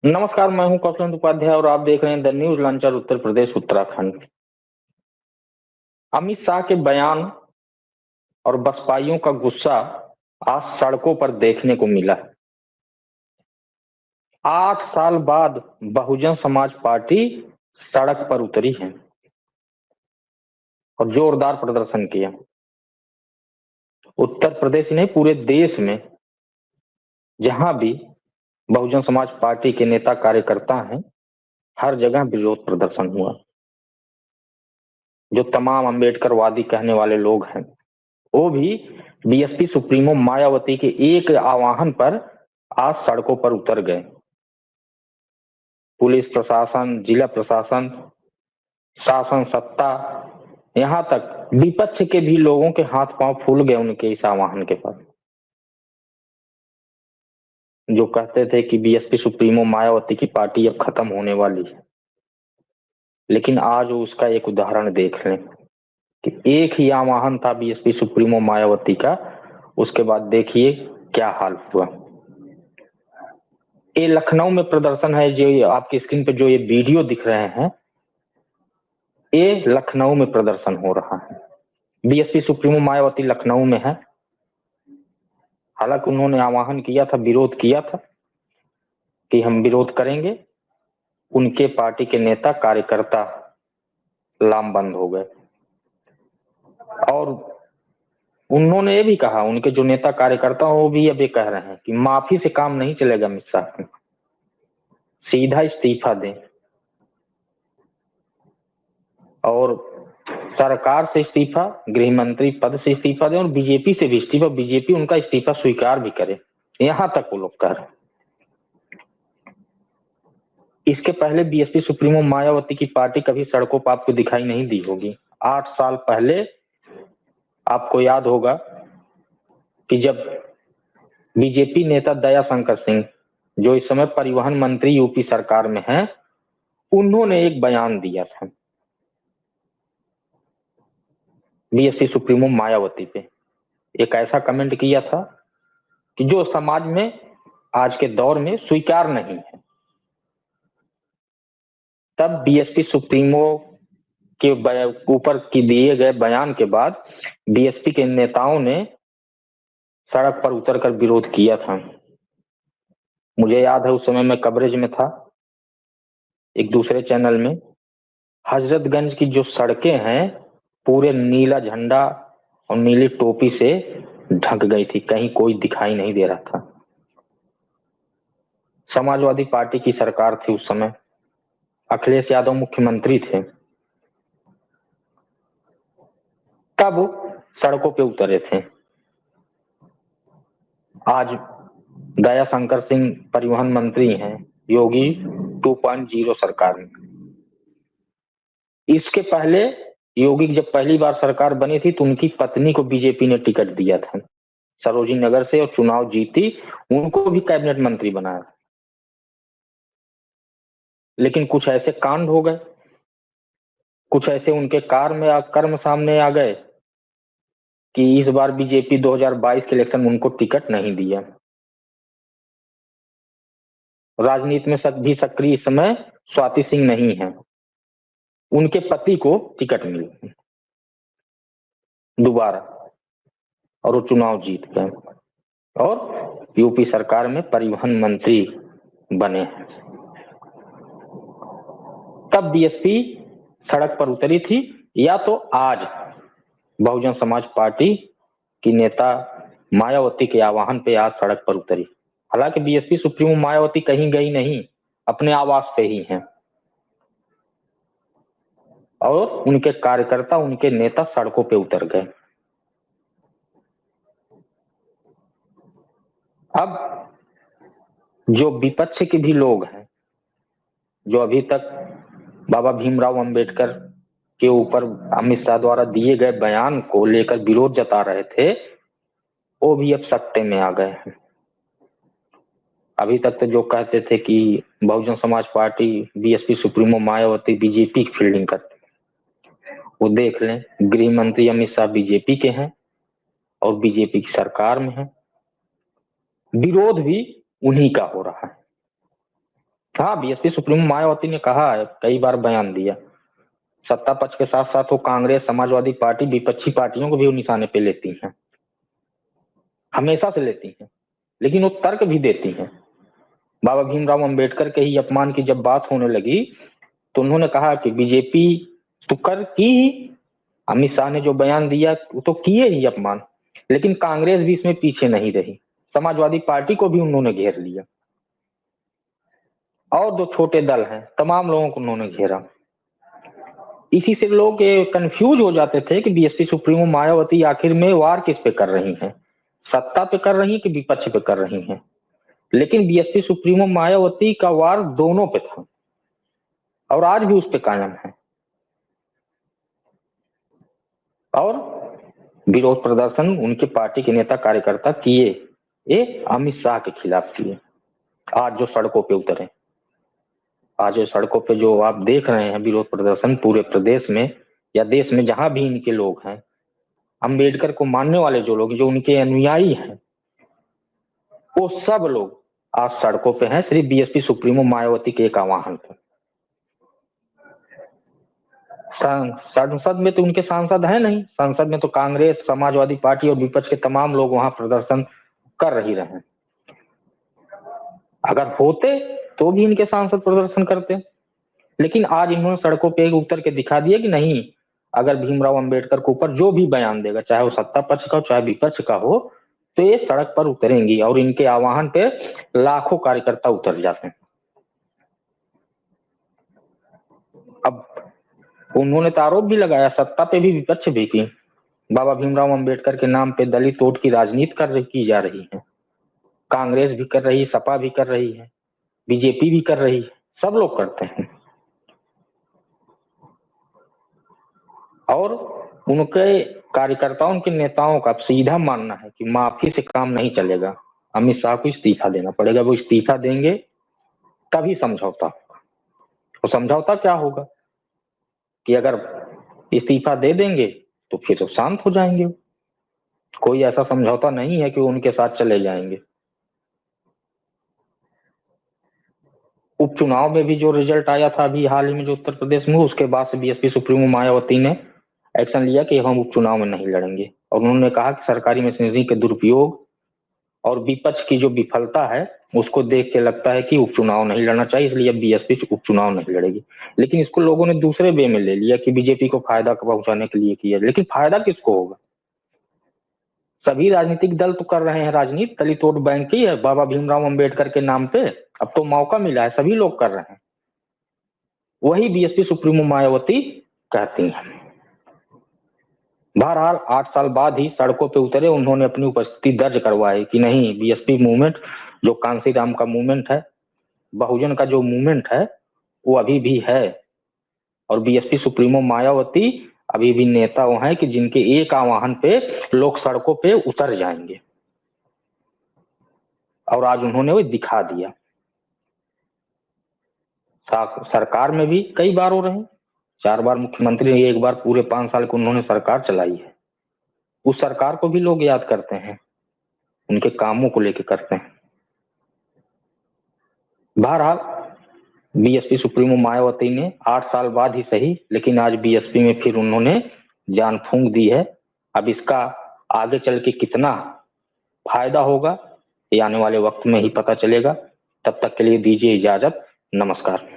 नमस्कार, मैं हूं कौशल उपाध्याय और आप देख रहे हैं the news launcher Uttar Pradesh Uttarakhand. Amit Shah के बयान और बसपाइयों का गुस्सा आज सड़कों पर देखने को मिला। 8 साल बाद बहुजन समाज पार्टी सड़क पर उतरी है और जोरदार प्रदर्शन किया। उत्तर प्रदेश नहीं, पूरे देश में जहां भी बहुजन समाज पार्टी के नेता कार्यकर्ता हैं, हर जगह विरोध प्रदर्शन हुआ। जो तमाम अम्बेडकरवादी कहने वाले लोग हैं, वो भी बीएसपी सुप्रीमो मायावती के एक आह्वान पर आज सड़कों पर उतर गए। पुलिस प्रशासन, जिला प्रशासन, शासन सत्ता, यहां तक विपक्ष के भी लोगों के हाथ पांव फूल गए उनके इस आह्वान के बाद। जो कहते थे कि बीएसपी सुप्रीमो मायावती की पार्टी अब खत्म होने वाली है, लेकिन आज वो उसका एक उदाहरण देख लें कि एक ही आह्वान था बीएसपी सुप्रीमो मायावती का, उसके बाद देखिए क्या हाल हुआ। ये लखनऊ में प्रदर्शन है, जो आपकी स्क्रीन पे जो ये वीडियो दिख रहे हैं, ये लखनऊ में प्रदर्शन हो रहा है। बीएसपी सुप्रीमो मायावती लखनऊ में है। हालांकि उन्होंने आह्वान किया था, विरोध किया था कि हम विरोध करेंगे, उनके पार्टी के नेता कार्यकर्ता लामबंद हो गए और उन्होंने ये भी कहा, उनके जो नेता कार्यकर्ता वो भी अब ये कह रहे हैं कि माफी से काम नहीं चलेगा, अमित शाह सीधा इस्तीफा दें और सरकार से इस्तीफा, गृह मंत्री पद से इस्तीफा दें और बीजेपी से भी इस्तीफा, बीजेपी उनका इस्तीफा स्वीकार भी करे, यहां तक वो लोग कह रहे हैं। इसके पहले बीएसपी सुप्रीमो मायावती की पार्टी कभी सड़कों पर आपको दिखाई नहीं दी होगी। 8 साल पहले आपको याद होगा कि जब बीजेपी नेता दया शंकर सिंह, जो इस समय परिवहन मंत्री यूपी सरकार में हैं, उन्होंने एक बयान दिया था बीएसपी सुप्रीमो मायावती पे। एक ऐसा कमेंट किया था कि जो समाज में आज के दौर में स्वीकार नहीं है। तब बीएसपी सुप्रीमो के ऊपर की दिए गए बयान के बाद बीएसपी के नेताओं ने सड़क पर उतरकर विरोध किया था। मुझे याद है उस समय मैं कवरेज में था एक दूसरे चैनल में। हजरतगंज की जो सड़कें हैं पूरे नीला झंडा और नीली टोपी से ढक गई थी, कहीं कोई दिखाई नहीं दे रहा था। समाजवादी पार्टी की सरकार थी उस समय, अखिलेश यादव मुख्यमंत्री थे। तब सड़कों पे उतरे थे। आज दया शंकर सिंह परिवहन मंत्री हैं, योगी 2.0 सरकार में। इसके पहले योगी की जब पहली बार सरकार बनी थी तो उनकी पत्नी को बीजेपी ने टिकट दिया था सरोजिनी नगर से और चुनाव जीती, उनको भी कैबिनेट मंत्री बनाया। लेकिन कुछ ऐसे कांड हो गए, कुछ ऐसे उनके कर्म सामने आ गए कि इस बार बीजेपी 2022 के इलेक्शन में उनको टिकट नहीं दिया। राजनीति में भी सक्रिय इस समय स्वाति सिंह नहीं है, उनके पति को टिकट मिली दोबारा और वो चुनाव जीत गए और यूपी सरकार में परिवहन मंत्री बने। तब बीएसपी सड़क पर उतरी थी, या तो आज बहुजन समाज पार्टी की नेता मायावती के आह्वान पे आज सड़क पर उतरी। हालांकि बीएसपी सुप्रीमो मायावती कहीं गई नहीं, अपने आवास पे ही हैं और उनके कार्यकर्ता, उनके नेता सड़कों पे उतर गए। अब जो विपक्ष के भी लोग हैं, जो अभी तक बाबा भीमराव अंबेडकर के ऊपर अमित शाह द्वारा दिए गए बयान को लेकर विरोध जता रहे थे, वो भी अब सत्ते में आ गए हैं। अभी तक तो जो कहते थे कि Bahujan Samaj party, BSP supremo Mayawati BJP की फील्डिंग करती, वो देख लें, गृह मंत्री अमित शाह बीजेपी के हैं और बीजेपी की सरकार में है। विरोध भी उन्हीं का हो रहा है। हाँ, बीएसपी सुप्रीमो मायावती ने कहा है, कई बार बयान दिया, सत्ता पक्ष के साथ साथ वो कांग्रेस, समाजवादी पार्टी, विपक्षी पार्टियों को भी वो निशाने पे लेती हैं, हमेशा से लेती हैं, लेकिन वो तर्क भी देती हैं। बाबा भीमराव अंबेडकर के ही अपमान की जब बात होने लगी तो उन्होंने कहा कि बीजेपी तो कर की ही, अमित शाह ने जो बयान दिया वो तो किए ही अपमान, लेकिन कांग्रेस भी इसमें पीछे नहीं रही, समाजवादी पार्टी को भी उन्होंने घेर लिया, और जो छोटे दल हैं तमाम लोगों को उन्होंने घेरा। इसी से लोग कंफ्यूज हो जाते थे कि बीएसपी सुप्रीमो मायावती आखिर में वार किस पे कर रही हैं, सत्ता पे कर रही हैं कि विपक्ष पे कर रही हैं। लेकिन बीएसपी सुप्रीमो मायावती का वार दोनों पे था और आज भी उस पे कायम है। और विरोध प्रदर्शन उनके पार्टी के नेता कार्यकर्ता किए, ये अमित शाह के खिलाफ किए। आज जो सड़कों पे उतरे, आज जो सड़कों पे जो आप देख रहे हैं विरोध प्रदर्शन पूरे प्रदेश में या देश में, जहां भी इनके लोग हैं, अंबेडकर को मानने वाले जो लोग, जो उनके अनुयायी हैं, वो सब लोग आज सड़कों पे हैं, सिर्फ बीएसपी सुप्रीमो मायावती के एक आह्वान पर। संसद में तो उनके सांसद है नहीं, संसद में तो कांग्रेस, समाजवादी पार्टी और विपक्ष के तमाम लोग वहां प्रदर्शन कर ही रहे हैं। अगर होते तो भी इनके सांसद प्रदर्शन करते, लेकिन आज इन्होंने सड़कों पे उतर के दिखा दिया कि नहीं, अगर भीमराव अंबेडकर के ऊपर जो भी बयान देगा, चाहे वो सत्ता पक्ष का हो चाहे विपक्ष का हो, तो ये सड़क पर उतरेंगी, और इनके आह्वान पे लाखों कार्यकर्ता उतर जाते हैं। अब उन्होंने तो आरोप भी लगाया, सत्ता पे भी विपक्ष भी, की बाबा भीमराव अंबेडकर के नाम पे दलित वोट की राजनीति की जा रही है। कांग्रेस भी कर रही है, सपा भी कर रही है, बीजेपी भी कर रही है, सब लोग करते हैं। और उनके कार्यकर्ताओं, उनके नेताओं का सीधा मानना है कि माफी से काम नहीं चलेगा, अमित शाह को इस्तीफा देना पड़ेगा। वो इस्तीफा देंगे तभी समझौता होगा। तो समझौता क्या होगा कि अगर इस्तीफा दे देंगे तो फिर तो शांत हो जाएंगे। कोई ऐसा समझौता नहीं है कि वो उनके साथ चले जाएंगे। उपचुनाव में भी जो रिजल्ट आया था अभी हाल ही में जो उत्तर प्रदेश में, उसके बाद से बीएसपी सुप्रीमो मायावती ने एक्शन लिया कि हम उपचुनाव में नहीं लड़ेंगे, और उन्होंने कहा कि सरकारी मशीनरी के दुरुपयोग और विपक्ष की जो विफलता है उसको देख के लगता है कि उपचुनाव नहीं लड़ना चाहिए, इसलिए बीएसपी उपचुनाव नहीं लड़ेगी। लेकिन इसको लोगों ने दूसरे वे में ले लिया कि बीजेपी को फायदा पहुंचाने के लिए किया, लेकिन फायदा किसको होगा? सभी राजनीतिक दल तो कर रहे हैं राजनीति, दलित वोट बैंक की है बाबा भीमराव अंबेडकर के नाम पे, अब तो मौका मिला है, सभी लोग कर रहे हैं। वही बीएसपी सुप्रीमो मायावती कहती हैं। बहरहाल 8 साल बाद ही सड़कों पे उतरे, उन्होंने अपनी उपस्थिति दर्ज करवाई कि नहीं, बीएसपी मूवमेंट जो कांसीराम का मूवमेंट है, बहुजन का जो मूवमेंट है, वो अभी भी है, और बीएसपी सुप्रीमो मायावती अभी भी नेता वो हैं कि जिनके एक आह्वान पे लोग सड़कों पे उतर जाएंगे, और आज उन्होंने वो दिखा दिया। सरकार में भी कई बार हो रहे हैं, 4 बार मुख्यमंत्री, एक बार पूरे 5 साल को उन्होंने सरकार चलाई है। उस सरकार को भी लोग याद करते हैं, उनके कामों को लेकर करते हैं। बहरहाल बीएसपी सुप्रीमो मायावती ने 8 साल बाद ही सही, लेकिन आज बीएसपी में फिर उन्होंने जान फूंक दी है। अब इसका आगे चल के कितना फायदा होगा ये आने वाले वक्त में ही पता चलेगा। तब तक के लिए दीजिए इजाजत, नमस्कार।